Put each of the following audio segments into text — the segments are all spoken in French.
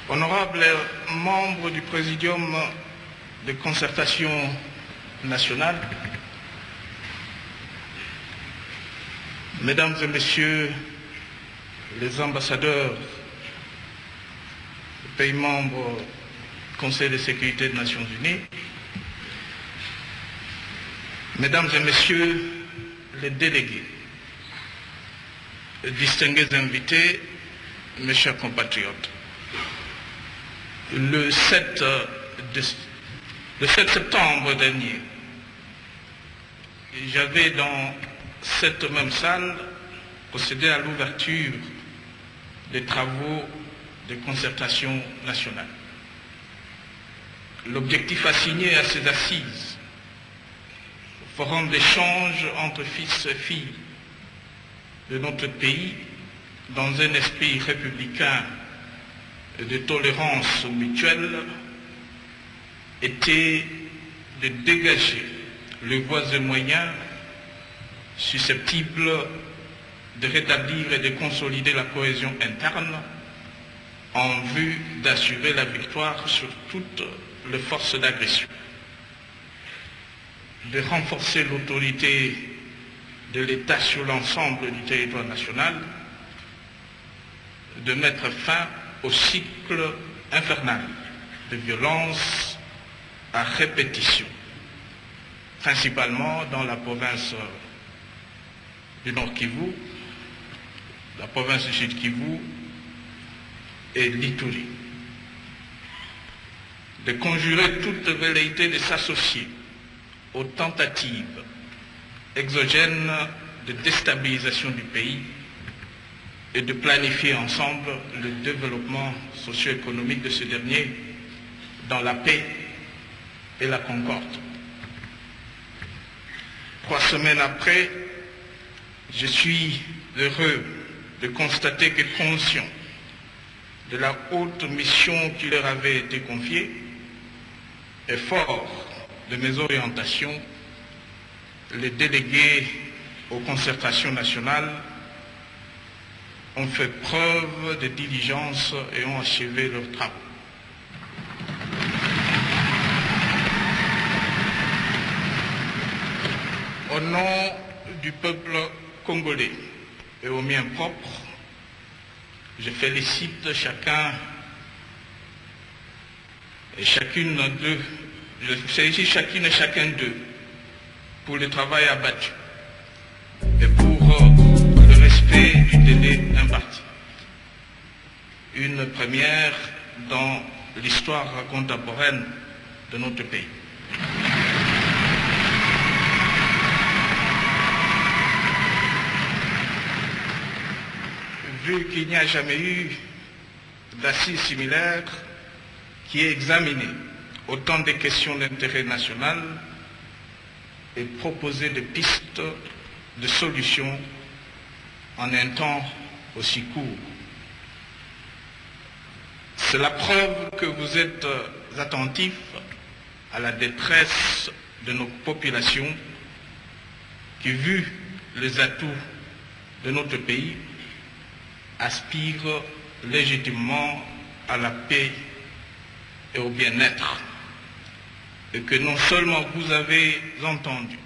Honorables membres du Présidium de concertation nationale, Mesdames et Messieurs les ambassadeurs des pays membres du Conseil de sécurité des Nations Unies, Mesdames et Messieurs les délégués, distingués invités, mes chers compatriotes, le 7 septembre dernier, j'avais dans cette même salle procédé à l'ouverture des travaux de concertation nationale. L'objectif assigné à ces assises, forum d'échange entre fils et filles de notre pays dans un esprit républicain et de tolérance mutuelle, était de dégager les voies et moyens susceptibles de rétablir et de consolider la cohésion interne en vue d'assurer la victoire sur toutes les forces d'agression, de renforcer l'autorité de l'État sur l'ensemble du territoire national, de mettre fin au cycle infernal de violence à répétition, principalement dans la province du Nord Kivu, la province du Sud Kivu et l'Ituri, de conjurer toute velléité de s'associer aux tentatives exogènes de déstabilisation du pays et de planifier ensemble le développement socio-économique de ce dernier dans la paix et la concorde. 3 semaines après, je suis heureux de constater que, conscient de la haute mission qui leur avait été confiée et fort de mes orientations, les délégués aux concertations nationales ont fait preuve de diligence et ont achevé leurs travaux. Au nom du peuple congolais et au mien propre, je félicite chacun et chacune d'eux, je félicite chacune et chacun d'eux pour le travail abattu et pour le respect du délai imparti. Une première dans l'histoire contemporaine de notre pays. Vu qu'il n'y a jamais eu d'assises similaires qui ait examiné autant de questions d'intérêt national et proposé des pistes de solutions en un temps aussi court. C'est la preuve que vous êtes attentifs à la détresse de nos populations qui, vu les atouts de notre pays, aspirent légitimement à la paix et au bien-être, et que non seulement vous avez entendu,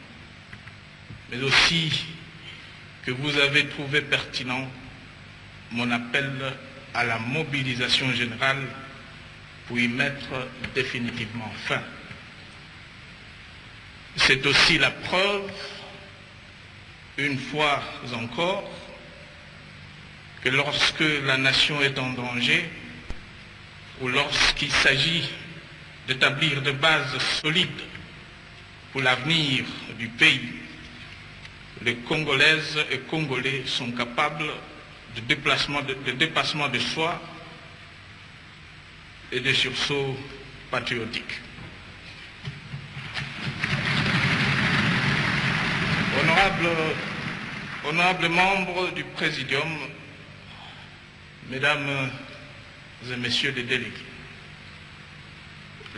mais aussi que vous avez trouvé pertinent mon appel à la mobilisation générale pour y mettre définitivement fin. C'est aussi la preuve, une fois encore, que lorsque la nation est en danger, ou lorsqu'il s'agit d'établir des bases solides pour l'avenir du pays, les Congolaises et Congolais sont capables de dépassement de soi et de sursaut patriotique. Honorables membres du Présidium, Mesdames et Messieurs les délégués,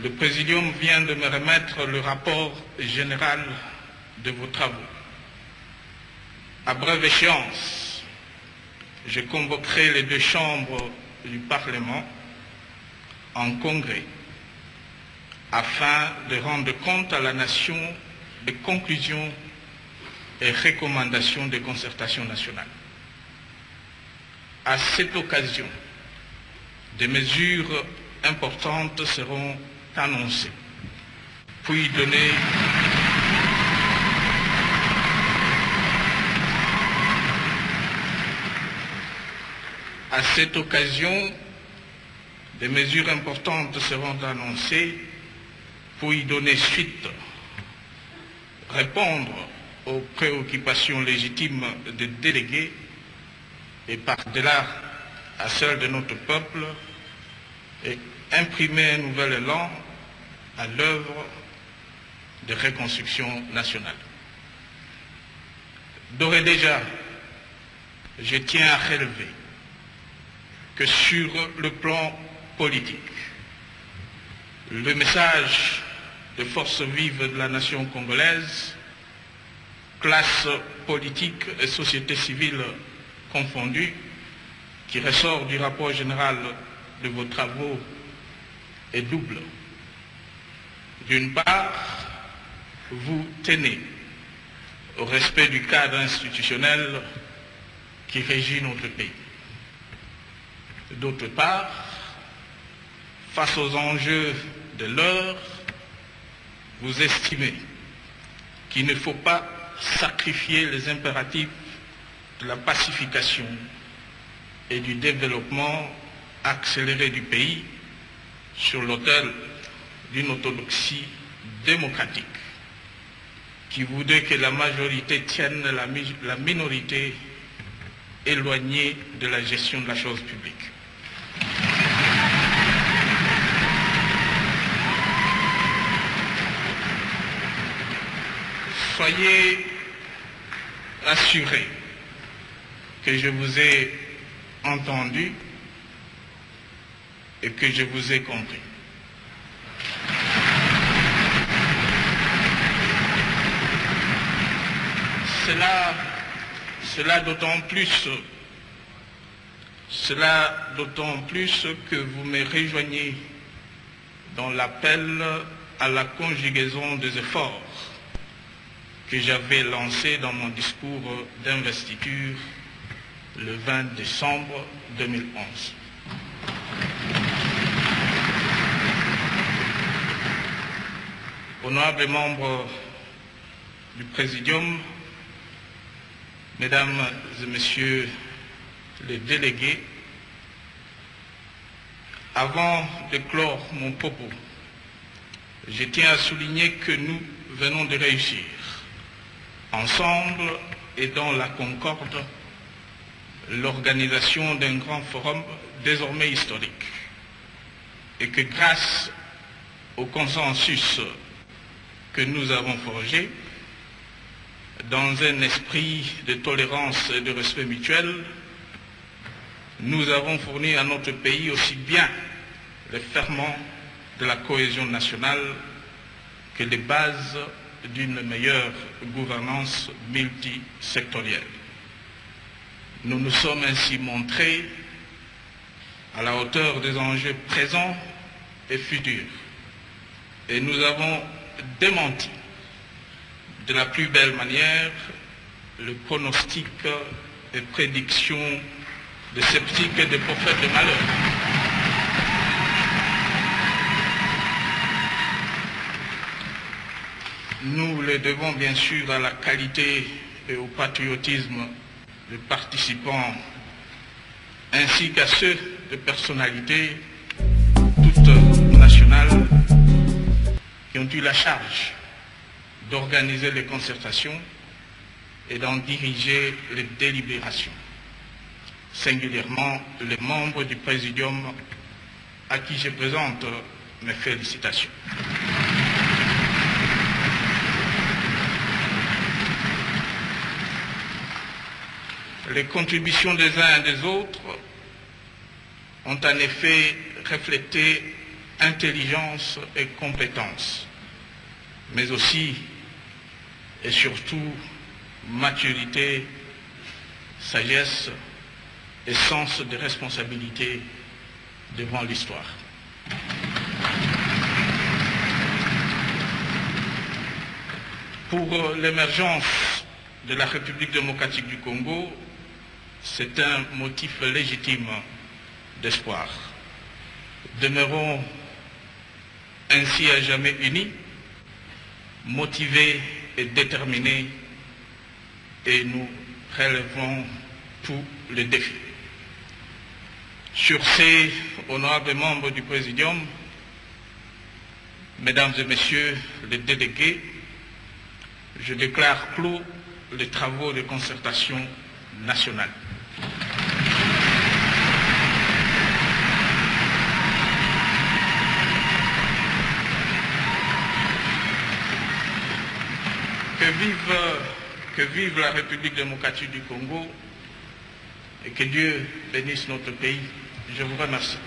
le Présidium vient de me remettre le rapport général de vos travaux. À brève échéance, je convoquerai les 2 chambres du Parlement en congrès afin de rendre compte à la nation des conclusions et recommandations de concertation nationale. À cette occasion, des mesures importantes seront annoncées, puis données à cette occasion, des mesures importantes seront annoncées pour y donner suite, répondre aux préoccupations légitimes des délégués et par-delà à celles de notre peuple et imprimer un nouvel élan à l'œuvre de reconstruction nationale. D'ores et déjà, je tiens à relever que sur le plan politique, le message de forces vives de la nation congolaise, classe politique et société civile confondues, qui ressort du rapport général de vos travaux est double. D'une part, vous tenez au respect du cadre institutionnel qui régit notre pays. D'autre part, face aux enjeux de l'heure, vous estimez qu'il ne faut pas sacrifier les impératifs de la pacification et du développement accéléré du pays sur l'autel d'une orthodoxie démocratique qui voudrait que la majorité tienne la minorité éloignée de la gestion de la chose publique. Soyez assurés que je vous ai entendu et que je vous ai compris. Cela d'autant plus que vous me rejoignez dans l'appel à la conjugaison des efforts que j'avais lancé dans mon discours d'investiture le 20 décembre 2011. Honorables membres du Présidium, Mesdames et Messieurs les délégués, avant de clore mon propos, je tiens à souligner que nous venons de réussir, ensemble et dans la concorde, l'organisation d'un grand forum désormais historique, et que grâce au consensus que nous avons forgé, dans un esprit de tolérance et de respect mutuel, nous avons fourni à notre pays aussi bien les ferments de la cohésion nationale que les bases d'une meilleure gouvernance multisectorielle. Nous nous sommes ainsi montrés à la hauteur des enjeux présents et futurs, et nous avons démenti de la plus belle manière le pronostic et prédictions de sceptiques et de prophètes de malheur. Nous le devons bien sûr à la qualité et au patriotisme des participants ainsi qu'à ceux de personnalités toutes nationales qui ont eu la charge d'organiser les concertations et d'en diriger les délibérations, singulièrement les membres du Présidium à qui je présente mes félicitations. Les contributions des uns et des autres ont en effet reflété intelligence et compétence, mais aussi et surtout maturité, sagesse et sens de responsabilité devant l'histoire. Pour l'émergence de la République démocratique du Congo, c'est un motif légitime d'espoir. Demeurons ainsi à jamais unis, motivés et déterminés, et nous relèverons tous les défis. Sur ces honorables membres du Présidium, Mesdames et Messieurs les délégués, je déclare clos les travaux de concertation nationale. Que vive la République démocratique du Congo et que Dieu bénisse notre pays. Je vous remercie.